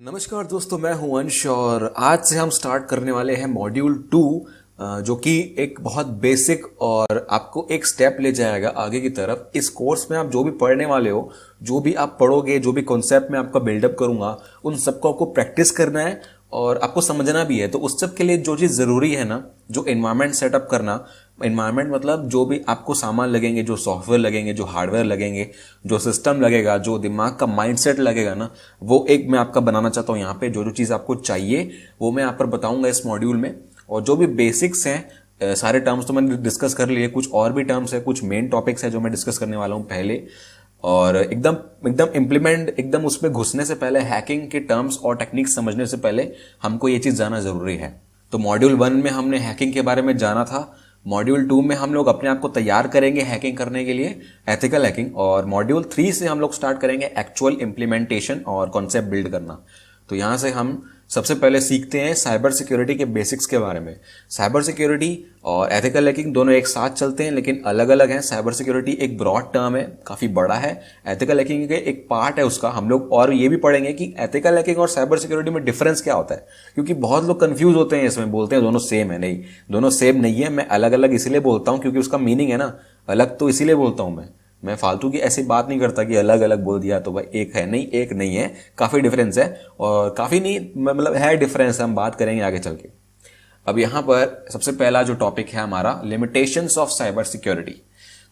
नमस्कार दोस्तों, मैं हूं अंश और आज से हम स्टार्ट करने वाले हैं मॉड्यूल 2 जो कि एक बहुत बेसिक और आपको एक स्टेप ले जाएगा आगे की तरफ। इस कोर्स में आप जो भी पढ़ने वाले हो, जो भी आप पढ़ोगे, जो भी कॉन्सेप्ट मैं आपका बिल्डअप करूंगा, उन सबको आपको प्रैक्टिस करना है और आपको समझना भी है। तो उस सब के लिए जो चीज़ ज़रूरी है ना, जो एनवायरनमेंट सेटअप करना, एनवायरनमेंट मतलब जो भी आपको सामान लगेंगे, जो सॉफ्टवेयर लगेंगे, जो हार्डवेयर लगेंगे, जो सिस्टम लगेगा, जो दिमाग का माइंडसेट लगेगा ना, वो एक मैं आपका बनाना चाहता हूँ। यहाँ पे जो जो चीज़ आपको चाहिए वो मैं आप पर बताऊंगा इस मॉड्यूल में। और जो भी बेसिक्स हैं, सारे टर्म्स तो मैंने डिस्कस कर लिए, कुछ और भी टर्म्स है, कुछ मेन टॉपिक्स है जो मैं डिस्कस करने वाला हूँ पहले। और एकदम एकदम इम्प्लीमेंट, एकदम उसमें घुसने से पहले, हैकिंग के टर्म्स और टेक्निक्स समझने से पहले हमको ये चीज़ जानना ज़रूरी है। तो मॉड्यूल 1 में हमने हैकिंग के बारे में जाना था। मॉड्यूल 2 में हम लोग अपने आप को तैयार करेंगे हैकिंग करने के लिए, एथिकल हैकिंग। और मॉड्यूल 3 से हम लोग स्टार्ट करेंगे एक्चुअल इम्प्लीमेंटेशन और कॉन्सेप्ट बिल्ड करना। तो यहाँ से हम सबसे पहले सीखते हैं साइबर सिक्योरिटी के बेसिक्स के बारे में। साइबर सिक्योरिटी और एथिकल हैकिंग दोनों एक साथ चलते हैं लेकिन अलग अलग हैं। साइबर सिक्योरिटी एक ब्रॉड टर्म है, काफ़ी बड़ा है। एथिकल हैकिंग के एक पार्ट है उसका हम लोग। और ये भी पढ़ेंगे कि एथिकल हैकिंग और साइबर सिक्योरिटी में डिफरेंस क्या होता है, क्योंकि बहुत लोग कंफ्यूज होते हैं इसमें, बोलते हैं दोनों सेम है। नहीं, दोनों सेम नहीं है। मैं अलग अलग इसलिए बोलता हूँ क्योंकि उसका मीनिंग है ना अलग, तो इसीलिए बोलता हूँ मैं फालतू की ऐसी बात नहीं करता कि अलग अलग बोल दिया तो भाई एक है। नहीं, एक नहीं है, काफ़ी डिफरेंस है। और काफ़ी नहीं मतलब है डिफरेंस, हम बात करेंगे आगे चल के। अब यहाँ पर सबसे पहला जो टॉपिक है हमारा, लिमिटेशंस ऑफ साइबर सिक्योरिटी।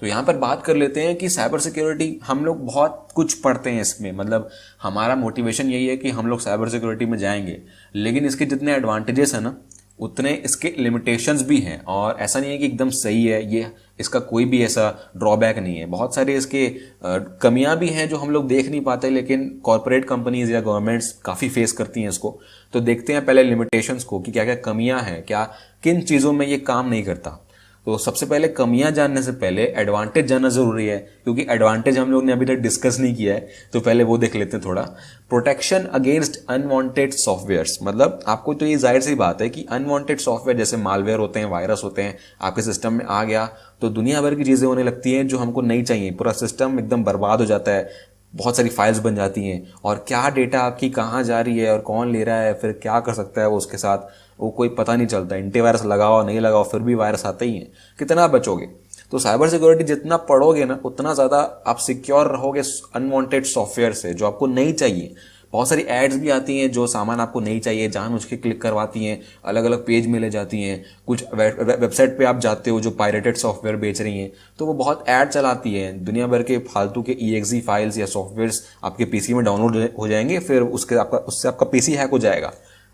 तो यहाँ पर बात कर लेते हैं कि साइबर सिक्योरिटी हम लोग बहुत कुछ पढ़ते हैं इसमें, मतलब हमारा मोटिवेशन यही है कि हम लोग साइबर सिक्योरिटी में जाएंगे, लेकिन इसके जितने एडवांटेजेस हैं ना उतने इसके लिमिटेशंस भी हैं। और ऐसा नहीं है कि एकदम सही है ये, इसका कोई भी ऐसा ड्रॉबैक नहीं है। बहुत सारे इसके कमियां भी हैं जो हम लोग देख नहीं पाते, लेकिन कॉरपोरेट कंपनीज या गवर्नमेंट्स काफ़ी फेस करती हैं इसको। तो देखते हैं पहले लिमिटेशंस को कि क्या क्या कमियां हैं, क्या किन चीज़ों में ये काम नहीं करता। तो सबसे पहले कमियां जानने से पहले एडवांटेज जानना जरूरी है, क्योंकि एडवांटेज हम लोग ने अभी तक डिस्कस नहीं किया है, तो पहले वो देख लेते हैं थोड़ा। प्रोटेक्शन अगेंस्ट अनवांटेड सॉफ्टवेयर्स, मतलब आपको तो ये जाहिर सी बात है कि अनवांटेड सॉफ्टवेयर जैसे मालवेयर होते हैं, वायरस होते हैं, आपके सिस्टम में आ गया तो दुनिया भर की चीज़ें होने लगती हैं जो हमको नहीं चाहिए। पूरा सिस्टम एकदम बर्बाद हो जाता है, बहुत सारी फाइल्स बन जाती हैं, और क्या डेटा आपकी कहाँ जा रही है और कौन ले रहा है, फिर क्या कर सकता है वो उसके साथ, वो कोई पता नहीं चलता। एंटीवायरस लगाओ नहीं लगाओ फिर भी वायरस आते ही हैं, कितना बचोगे। तो साइबर सिक्योरिटी जितना पढ़ोगे ना उतना ज़्यादा आप सिक्योर रहोगे अनवांटेड सॉफ्टवेयर से जो आपको नहीं चाहिए। बहुत सारी एड्स भी आती हैं जो सामान आपको नहीं चाहिए, जानबूझ के क्लिक करवाती हैं, अलग अलग पेज में ले जाती हैं। कुछ वेबसाइट पे आप जाते हो जो पायरेटेड सॉफ्टवेयर बेच रही हैं, तो वो बहुत ऐड चलाती हैं, दुनिया भर के फालतू के EXE फाइल्स या सॉफ्टवेयर्स आपके पीसी में डाउनलोड हो जाएंगे, फिर उससे आपका पीसी हैक हो जाएगा।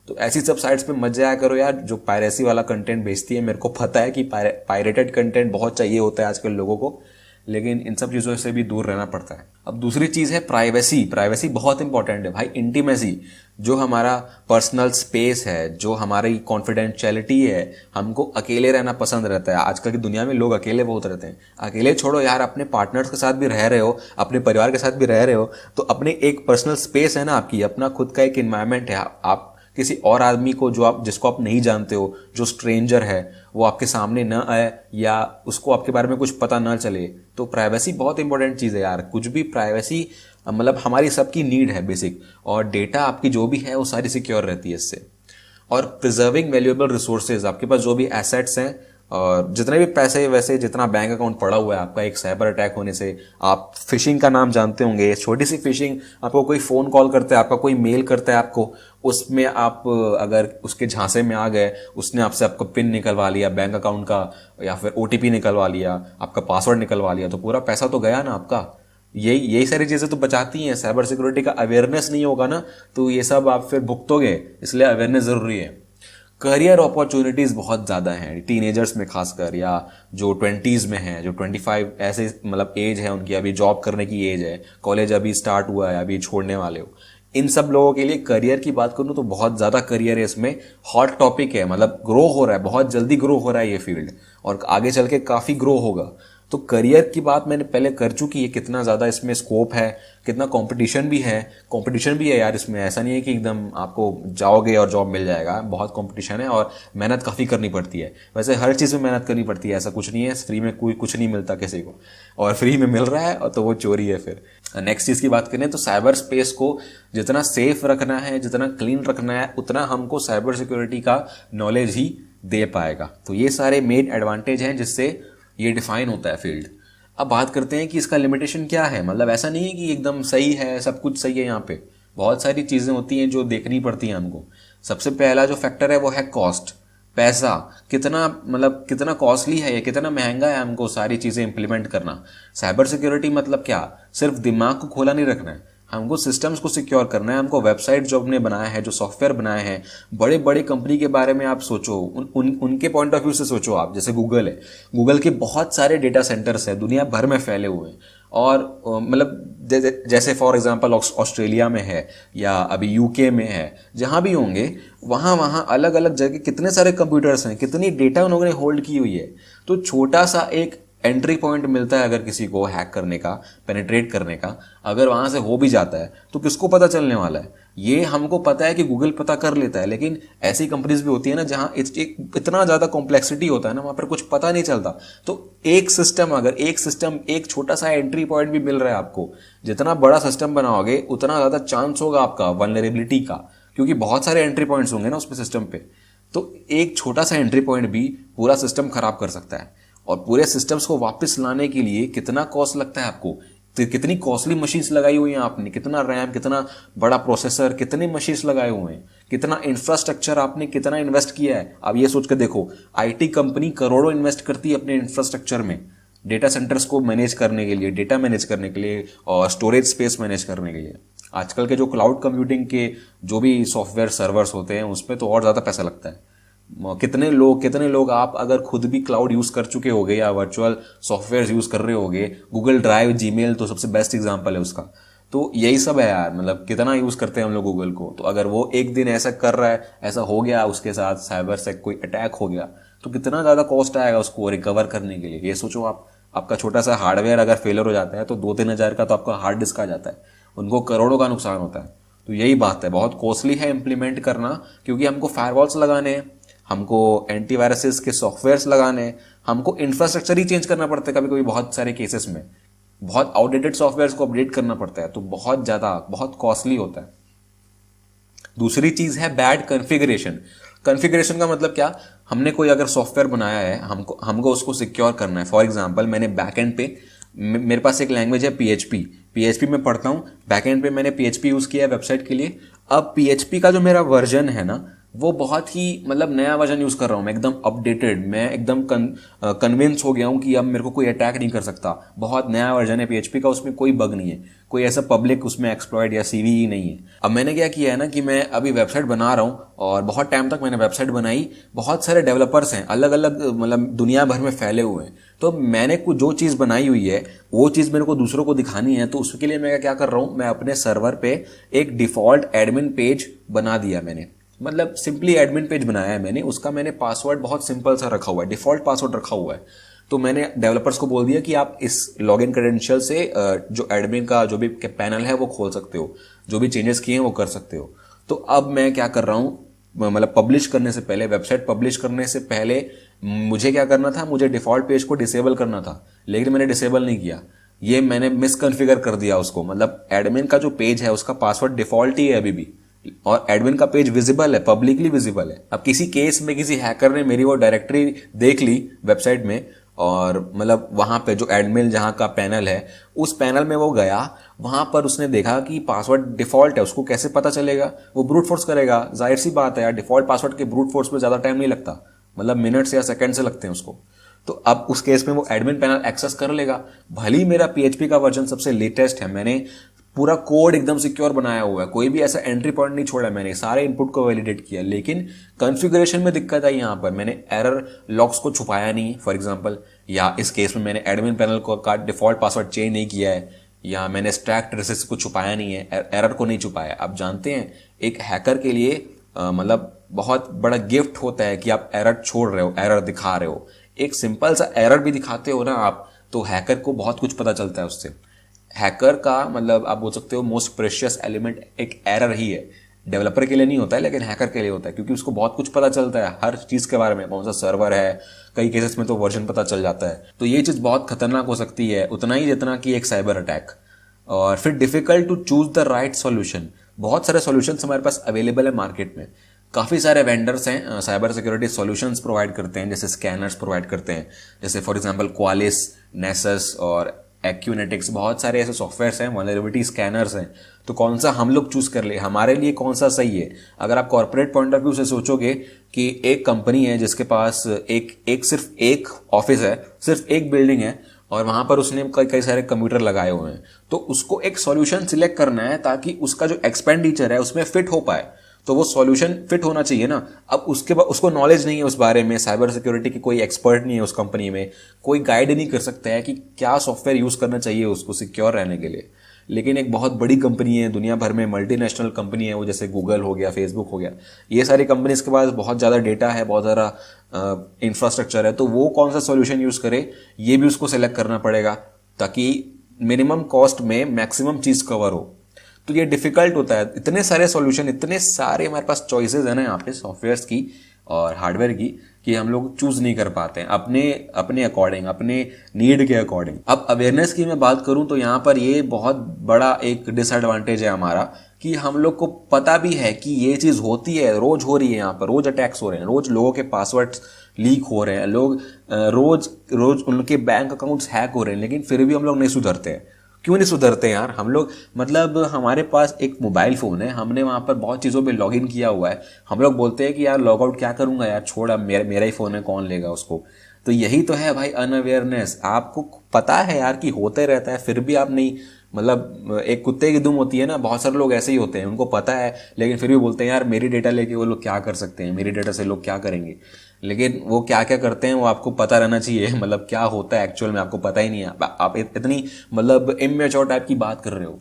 तो ऐसी सब साइट्स पे मत जाया करो यार जो पायरेसी वाला कंटेंट बेचती है। मेरे को पता है कि पायरेटेड कंटेंट बहुत चाहिए होता है आजकल लोगों को, लेकिन इन सब चीज़ों से भी दूर रहना पड़ता है। अब दूसरी चीज़ है प्राइवेसी। प्राइवेसी बहुत इंपॉर्टेंट है भाई। इंटीमेसी, जो हमारा पर्सनल स्पेस है, जो हमारी कॉन्फिडेंशियलिटी है, हमको अकेले रहना पसंद रहता है। आजकल की दुनिया में लोग अकेले बहुत रहते हैं। अकेले छोड़ो यार, अपने पार्टनर्स के साथ भी रह रहे हो, अपने परिवार के साथ भी रह रहे हो, तो अपने एक पर्सनल स्पेस है ना आपकी, अपना खुद का एक इन्वायरमेंट है। आप किसी और आदमी को जिसको आप नहीं जानते हो, जो स्ट्रेंजर है, वो आपके सामने न आए या उसको आपके बारे में कुछ पता ना चले। तो प्राइवेसी बहुत इंपॉर्टेंट चीज़ है यार। कुछ भी प्राइवेसी मतलब हमारी सबकी नीड है बेसिक, और डेटा आपकी जो भी है वो सारी सिक्योर रहती है इससे। और प्रिजर्विंग वैल्यूएबल रिसोर्सेज, आपके पास जो भी एसेट्स हैं और जितने भी पैसे, वैसे जितना बैंक अकाउंट पड़ा हुआ है आपका, एक साइबर अटैक होने से, आप फिशिंग का नाम जानते होंगे। छोटी सी फिशिंग, आपको कोई फ़ोन कॉल करता है, आपका कोई मेल करता है आपको, उसमें आप अगर उसके झांसे में आ गए, उसने आपसे आपका पिन निकलवा लिया बैंक अकाउंट का, या फिर OTP निकलवा लिया, आपका पासवर्ड निकलवा लिया, तो पूरा पैसा तो गया ना आपका। यही सारी चीज़ें तो बचाती हैं। साइबर सिक्योरिटी का अवेयरनेस नहीं होगा ना तो ये सब आप फिर भुगतोगे, इसलिए अवेयरनेस ज़रूरी है। करियर अपॉर्चुनिटीज़ बहुत ज़्यादा हैं टीनेजर्स में खासकर, या जो 20s में हैं, जो 25 ऐसे मतलब एज है उनकी, अभी जॉब करने की एज है, कॉलेज अभी स्टार्ट हुआ है, अभी छोड़ने वाले हो। इन सब लोगों के लिए करियर की बात करूँ तो बहुत ज़्यादा करियर है इसमें, हॉट टॉपिक है, मतलब ग्रो हो रहा है, बहुत जल्दी ग्रो हो रहा है ये फील्ड, और आगे चल के काफ़ी ग्रो होगा। तो करियर की बात मैंने पहले कर चुकी है, कितना ज़्यादा इसमें स्कोप है, कितना कंपटीशन भी है। कंपटीशन भी है यार इसमें, ऐसा नहीं है कि एकदम आपको जाओगे और जॉब मिल जाएगा, बहुत कंपटीशन है और मेहनत काफ़ी करनी पड़ती है। वैसे हर चीज़ में मेहनत करनी पड़ती है, ऐसा कुछ नहीं है फ्री में कोई कुछ नहीं मिलता किसी को, और फ्री में मिल रहा है और तो वो चोरी है। फिर नेक्स्ट चीज़ की बात करें तो साइबर स्पेस को जितना सेफ रखना है, जितना क्लीन रखना है, उतना हमको साइबर सिक्योरिटी का नॉलेज ही दे पाएगा। तो ये सारे मेन एडवांटेज हैं जिससे ये डिफाइन होता है फील्ड। अब बात करते हैं कि इसका लिमिटेशन क्या है। मतलब ऐसा नहीं है कि एकदम सही है, सब कुछ सही है, यहाँ पे बहुत सारी चीज़ें होती हैं जो देखनी पड़ती हैं हमको। सबसे पहला जो फैक्टर है वो है कॉस्ट, पैसा। कितना मतलब कितना कॉस्टली है ये, कितना महंगा है हमको सारी चीज़ें इंप्लीमेंट करना। साइबर सिक्योरिटी मतलब क्या, सिर्फ दिमाग को खोला नहीं रखना है, हमको सिस्टम्स को सिक्योर करना है। हमको वेबसाइट जो हमने बनाया है, जो सॉफ्टवेयर बनाए हैं, बड़े बड़े कंपनी के बारे में आप सोचो, उनके पॉइंट ऑफ व्यू से सोचो आप। जैसे गूगल है, गूगल के बहुत सारे डेटा सेंटर्स हैं दुनिया भर में फैले हुए हैं, और मतलब जैसे फॉर एग्जांपल ऑस्ट्रेलिया में है या अभी यूके में है, जहाँ भी होंगे वहाँ वहाँ अलग अलग जगह कितने सारे कंप्यूटर्स हैं, कितनी डेटा उन्होंने होल्ड की हुई है। तो छोटा सा एक एंट्री पॉइंट मिलता है अगर किसी को हैक करने का, पेनिट्रेट करने का, अगर वहाँ से हो भी जाता है तो किसको पता चलने वाला है। ये हमको पता है कि गूगल पता कर लेता है, लेकिन ऐसी कंपनीज भी होती है ना जहाँ इतना ज़्यादा कॉम्प्लेक्सिटी होता है ना, वहाँ पर कुछ पता नहीं चलता। तो एक सिस्टम एक छोटा सा एंट्री पॉइंट भी मिल रहा है आपको, जितना बड़ा सिस्टम बनाओगे उतना ज़्यादा चांस होगा आपका वल्नरेबिलिटी का, क्योंकि बहुत सारे एंट्री पॉइंट्स होंगे ना उसमें सिस्टम पे। तो एक छोटा सा एंट्री पॉइंट भी पूरा सिस्टम खराब कर सकता है। और पूरे सिस्टम्स को वापस लाने के लिए कितना कॉस्ट लगता है आपको, तो कितनी कॉस्टली मशीन्स लगाई हुई हैं आपने, कितना रैम, कितना बड़ा प्रोसेसर, कितने मशीन्स लगाए हुए हैं, कितना इंफ्रास्ट्रक्चर आपने कितना इन्वेस्ट किया है। अब ये सोच कर देखो, आईटी कंपनी करोड़ों इन्वेस्ट करती है अपने इंफ्रास्ट्रक्चर में, डेटा सेंटर्स को मैनेज करने के लिए, डेटा मैनेज करने के लिए और स्टोरेज स्पेस मैनेज करने के लिए। आजकल के जो क्लाउड कंप्यूटिंग के जो भी सॉफ्टवेयर सर्वर्स होते हैं उसमें तो और ज़्यादा पैसा लगता है। कितने लोग आप अगर खुद भी क्लाउड यूज़ कर चुके होगे या वर्चुअल सॉफ्टवेयर यूज़ कर रहे होगे, गूगल ड्राइव, जीमेल तो सबसे बेस्ट एग्जांपल है उसका। तो यही सब है यार, मतलब कितना यूज़ करते हैं हम लोग गूगल को। तो अगर वो एक दिन ऐसा कर रहा है, ऐसा हो गया उसके साथ, साइबर से कोई अटैक हो गया, तो कितना ज़्यादा कॉस्ट आएगा उसको रिकवर करने के लिए। ये सोचो आप, आपका छोटा सा हार्डवेयर अगर फेलियर हो जाता है तो 2-3 हज़ार का तो आपका हार्ड डिस्क आ जाता है, उनको करोड़ों का नुकसान होता है। तो यही बात है, बहुत कॉस्टली है इम्प्लीमेंट करना, क्योंकि हमको फायरवॉल्स लगाने हैं, हमको एंटीवायरसेस के सॉफ्टवेयर्स लगाने, हमको इंफ्रास्ट्रक्चर ही चेंज करना पड़ता है कभी कभी, बहुत सारे केसेस में बहुत आउटडेटेड सॉफ्टवेयर्स को अपडेट करना पड़ता है, तो बहुत कॉस्टली होता है। दूसरी चीज है बैड कॉन्फ़िगरेशन। कॉन्फ़िगरेशन का मतलब क्या, हमने कोई अगर सॉफ्टवेयर बनाया है, हमको उसको सिक्योर करना है। फॉर एग्जांपल मैंने बैकएंड पे, मेरे पास एक लैंग्वेज है पीएचपी में पढ़ता हूँ, बैकएंड पे मैंने पीएचपी यूज किया है वेबसाइट के लिए। अब पीएचपी का जो मेरा वर्जन है ना, वो बहुत ही मतलब नया वर्जन यूज कर रहा हूँ मैं, एकदम अपडेटेड, मैं एकदम कन्विंस हो गया हूँ कि अब मेरे को कोई अटैक नहीं कर सकता। बहुत नया वर्जन है पीएचपी का, उसमें कोई बग नहीं है, कोई ऐसा पब्लिक उसमें एक्सप्लॉइट या सीवी ही नहीं है। अब मैंने क्या किया है ना कि मैं अभी वेबसाइट बना रहा हूँ, और बहुत टाइम तक मैंने वेबसाइट बनाई, बहुत सारे डेवलपर्स हैं अलग अलग, मतलब दुनिया भर में फैले हुए हैं। तो मैंने कुछ जो चीज़ बनाई हुई है वो चीज़ मेरे को दूसरों को दिखानी है, तो उसके लिए मैं क्या कर रहा हूँ, मैं अपने सर्वर पे एक डिफॉल्ट एडमिन पेज बना दिया मैंने। मतलब सिंपली एडमिन पेज बनाया है मैंने, उसका मैंने पासवर्ड बहुत सिंपल सा रखा हुआ है, डिफॉल्ट पासवर्ड रखा हुआ है। तो मैंने डेवलपर्स को बोल दिया कि आप इस लॉगिन क्रेडेंशियल से जो एडमिन का जो भी पैनल है वो खोल सकते हो, जो भी चेंजेस किए हैं वो कर सकते हो। तो अब मैं क्या कर रहा हूँ, मतलब पब्लिश करने से पहले, वेबसाइट पब्लिश करने से पहले मुझे क्या करना था, मुझे डिफॉल्ट पेज को डिसेबल करना था, लेकिन मैंने डिसेबल नहीं किया, ये मैंने मिसकॉन्फ़िगर कर दिया उसको। मतलब एडमिन का जो पेज है उसका पासवर्ड डिफॉल्ट ही है अभी भी, और एडमिन का पेज विजिबल है, पब्लिकली विजिबल है। अब किसी केस में किसी हैकर ने मेरी वो डायरेक्टरी देख ली वेबसाइट में, और मतलब वहां पे जो एडमिन जहां का पैनल है, उस पैनल में वो गया, वहां पर उसने देखा कि पासवर्ड डिफॉल्ट है, उसको कैसे पता चलेगा, वो ब्रूट फोर्स करेगा। जाहिर सी बात है यार, डिफॉल्ट पासवर्ड के ब्रूट फोर्स में ज्यादा टाइम नहीं लगता, मतलब मिनट्स या सेकंड से लगते हैं उसको। तो अब उस केस में वो एडमिन पैनल एक्सेस कर लेगा। भली मेरा पीएचपी का वर्जन सबसे लेटेस्ट है, मैंने पूरा कोड एकदम सिक्योर बनाया हुआ है, कोई भी ऐसा एंट्री पॉइंट नहीं छोड़ा, मैंने सारे इनपुट को वैलिडेट किया, लेकिन कॉन्फ़िगरेशन में दिक्कत आई यहाँ पर। मैंने एरर लॉग्स को छुपाया नहीं फॉर एग्जांपल, या इस केस में मैंने एडमिन पैनल का डिफॉल्ट पासवर्ड चेंज नहीं किया है, या मैंने स्टैक ट्रेसेस को छुपाया नहीं है, एरर को नहीं छुपाया। आप जानते हैं एक हैकर के लिए मतलब बहुत बड़ा गिफ्ट होता है कि आप एरर छोड़ रहे हो, एरर दिखा रहे हो। एक सिंपल सा एरर भी दिखाते हो ना आप, तो हैकर को बहुत कुछ पता चलता है उससे। हैकर का मतलब आप बोल सकते हो मोस्ट प्रेशियस एलिमेंट एक एरर ही है। डेवलपर के लिए नहीं होता है लेकिन हैकर के लिए होता है, क्योंकि उसको बहुत कुछ पता चलता है हर चीज़ के बारे में, कौन सा सर्वर है, कई केसेस में तो वर्जन पता चल जाता है। तो ये चीज़ बहुत खतरनाक हो सकती है, उतना ही जितना कि एक साइबर अटैक। और फिर difficult to choose the right solution. बहुत सारे सॉल्यूशंस हमारे पास अवेलेबल है मार्केट में। काफ़ी सारे वेंडर्स हैं साइबर सिक्योरिटी सॉल्यूशंस प्रोवाइड करते हैं, जैसे स्कैनर्स प्रोवाइड करते हैं, जैसे फॉर एग्जांपल क्वालिस, नेसस और एक्यूनेटिक्स। बहुत सारे ऐसे सॉफ्टवेयर्स हैं, वल्नरेबिलिटी स्कैनर्स हैं। तो कौन सा हम लोग चूज कर ले, हमारे लिए कौन सा सही है? अगर आप कॉर्पोरेट पॉइंट ऑफ व्यू से सोचोगे कि एक कंपनी है जिसके पास सिर्फ एक ऑफिस है, सिर्फ एक बिल्डिंग है और वहां पर उसने कई सारे कंप्यूटर लगाए हुए हैं, तो उसको एक सॉल्यूशन सिलेक्ट करना है ताकि उसका जो एक्सपेंडिचर है उसमें फिट हो पाए। तो वो सॉल्यूशन फिट होना चाहिए ना। अब उसके बाद उसको नॉलेज नहीं है उस बारे में, साइबर सिक्योरिटी की कोई एक्सपर्ट नहीं है उस कंपनी में, कोई गाइड नहीं कर सकता है कि क्या सॉफ्टवेयर यूज करना चाहिए उसको सिक्योर रहने के लिए। लेकिन एक बहुत बड़ी कंपनी है, दुनिया भर में मल्टीनेशनल कंपनी है वो, जैसे गूगल हो गया, फेसबुक हो गया, ये सारी कंपनीज के पास बहुत ज़्यादा डेटा है, बहुत ज़्यादा इंफ्रास्ट्रक्चर है। तो वो कौन सा सॉल्यूशन यूज करे ये भी उसको सेलेक्ट करना पड़ेगा ताकि मिनिमम कॉस्ट में मैक्सिमम चीज़ कवर हो। तो ये डिफिकल्ट होता है, इतने सारे सॉल्यूशन, इतने सारे हमारे पास चॉइसेस है ना यहाँ पे सॉफ्टवेयर्स की और हार्डवेयर की, कि हम लोग चूज नहीं कर पाते हैं अपने अकॉर्डिंग, अपने नीड के अकॉर्डिंग। अब अवेयरनेस की मैं बात करूं तो यहाँ पर ये बहुत बड़ा एक डिसएडवांटेज है हमारा, कि हम लोग को पता भी है कि ये चीज होती है, रोज हो रही है, यहाँ पर रोज अटैक्स हो रहे हैं, रोज लोगों के पासवर्ड्स लीक हो रहे हैं, लोग रोज रोज उनके बैंक अकाउंट्स हैक हो रहे हैं, लेकिन फिर भी हम लोग नहीं सुधरते हैं। क्यों नहीं सुधरते यार? हम लोग मतलब हमारे पास एक मोबाइल फोन है, हमने वहां पर बहुत चीज़ों पे लॉग इन किया हुआ है, हम लोग बोलते हैं कि यार लॉग आउट क्या करूंगा यार, छोड़, अब मेरा ही फोन है, कौन लेगा उसको। तो यही तो है भाई अनअवेयरनेस। आपको पता है यार कि होते रहता है, फिर भी आप नहीं, मतलब एक कुत्ते की दुम होती है ना, बहुत सारे लोग ऐसे ही होते हैं, उनको पता है लेकिन फिर भी बोलते हैं यार मेरी डेटा लेके वो लोग क्या कर सकते हैं, मेरी डेटा से लोग क्या करेंगे। लेकिन वो क्या क्या करते हैं वो आपको पता रहना चाहिए, मतलब क्या होता है एक्चुअल में आपको पता ही नहीं है। आप इतनी मतलब इमेच्योर टाइप की बात कर रहे हो।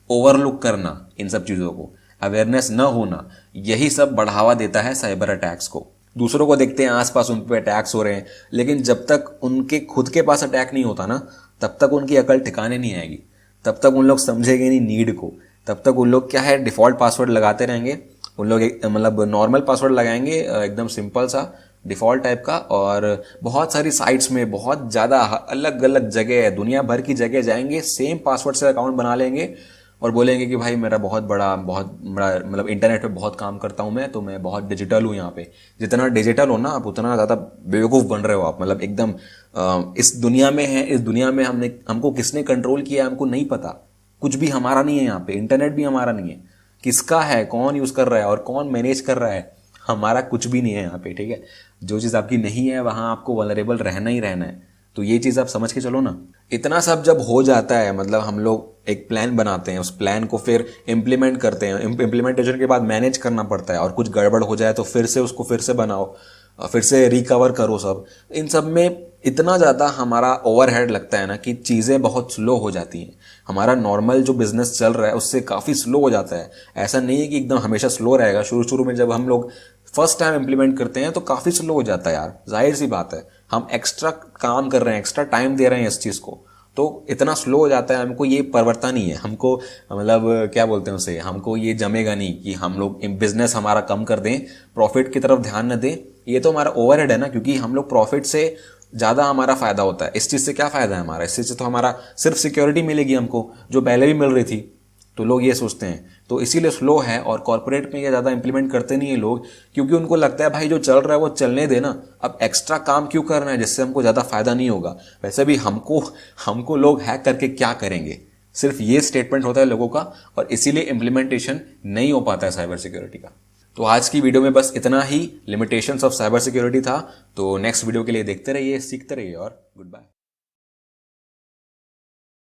ओवरलुक करना इन सब चीज़ों को, अवेयरनेस न होना, यही सब बढ़ावा देता है साइबर अटैक्स को। दूसरों को देखते हैं आसपास उन पे अटैक्स हो रहे हैं, लेकिन जब तक उनके खुद के पास अटैक नहीं होता ना, तब तक उनकी अकल ठिकाने नहीं आएगी, तब तक उन लोग समझेंगे नहीं नीड को, तब तक उन लोग क्या है डिफॉल्ट पासवर्ड लगाते रहेंगे। उन लोग मतलब नॉर्मल पासवर्ड लगाएंगे, एकदम सिंपल सा डिफॉल्ट टाइप का, और बहुत सारी साइट्स में बहुत ज़्यादा अलग अलग जगह, दुनिया भर की जगह जाएंगे, सेम पासवर्ड से अकाउंट बना लेंगे और बोलेंगे कि भाई मेरा बहुत बड़ा मतलब इंटरनेट पे बहुत काम करता हूँ मैं, तो मैं बहुत डिजिटल हूँ। यहाँ पे जितना डिजिटल हो ना आप, उतना ज़्यादा बेवकूफ़ बन रहे हो आप, मतलब एकदम इस दुनिया में है, इस दुनिया में हमको किसने कंट्रोल किया है हमको नहीं पता, कुछ भी हमारा नहीं है यहाँ पे, इंटरनेट भी हमारा नहीं है, किसका है, कौन यूज़ कर रहा है और कौन मैनेज कर रहा है, हमारा कुछ भी नहीं है यहाँ पे, ठीक है। जो चीज़ आपकी नहीं है वहाँ आपको वल्नरेबल रहना ही रहना है। तो ये चीज़ आप समझ के चलो ना। इतना सब जब हो जाता है, मतलब हम लोग एक प्लान बनाते हैं, उस प्लान को फिर इम्प्लीमेंट करते हैं, इम्प्लीमेंटेशन के बाद मैनेज करना पड़ता है, और कुछ गड़बड़ हो जाए तो फिर से उसको फिर से बनाओ, फिर से रिकवर करो सब। इन सब में इतना ज़्यादा हमारा ओवरहेड लगता है ना कि चीज़ें बहुत स्लो हो जाती हैं। हमारा नॉर्मल जो बिजनेस चल रहा है उससे काफ़ी स्लो हो जाता है। ऐसा नहीं है कि एकदम हमेशा स्लो रहेगा, शुरू शुरू में जब हम लोग फर्स्ट टाइम इम्प्लीमेंट करते हैं तो काफ़ी स्लो हो जाता है यार, जाहिर सी बात है, हम एक्स्ट्रा काम कर रहे हैं, एक्स्ट्रा टाइम दे रहे हैं इस चीज़ को, तो इतना स्लो हो जाता है। हमको ये परवरता नहीं है, हमको मतलब क्या बोलते हैं उसे, हमको ये जमेगा नहीं कि हम लोग बिजनेस हमारा कम कर दें, प्रॉफिट की तरफ ध्यान न दें। ये तो हमारा ओवरहेड है ना, क्योंकि हम लोग प्रॉफिट से ज़्यादा हमारा फायदा होता है। इस चीज़ से क्या फ़ायदा है हमारा, इस चीज़ से तो हमारा सिर्फ सिक्योरिटी मिलेगी हमको, जो पहले भी मिल रही थी। तो लोग ये सोचते हैं, तो इसीलिए स्लो है। और कॉर्पोरेट में ये ज़्यादा इंप्लीमेंट करते नहीं है लोग, क्योंकि उनको लगता है भाई जो चल रहा है वो चलने देना, अब एक्स्ट्रा काम क्यों करना है जिससे हमको ज़्यादा फायदा नहीं होगा। वैसे भी हमको लोग हैक करके क्या करेंगे, सिर्फ ये स्टेटमेंट होता है लोगों का, और इसीलिए इम्प्लीमेंटेशन नहीं हो पाता है साइबर सिक्योरिटी का। तो आज की वीडियो में बस इतना ही, लिमिटेशंस ऑफ साइबर सिक्योरिटी था। तो नेक्स्ट वीडियो के लिए देखते रहिए, सीखते रहिए, और गुड बाय।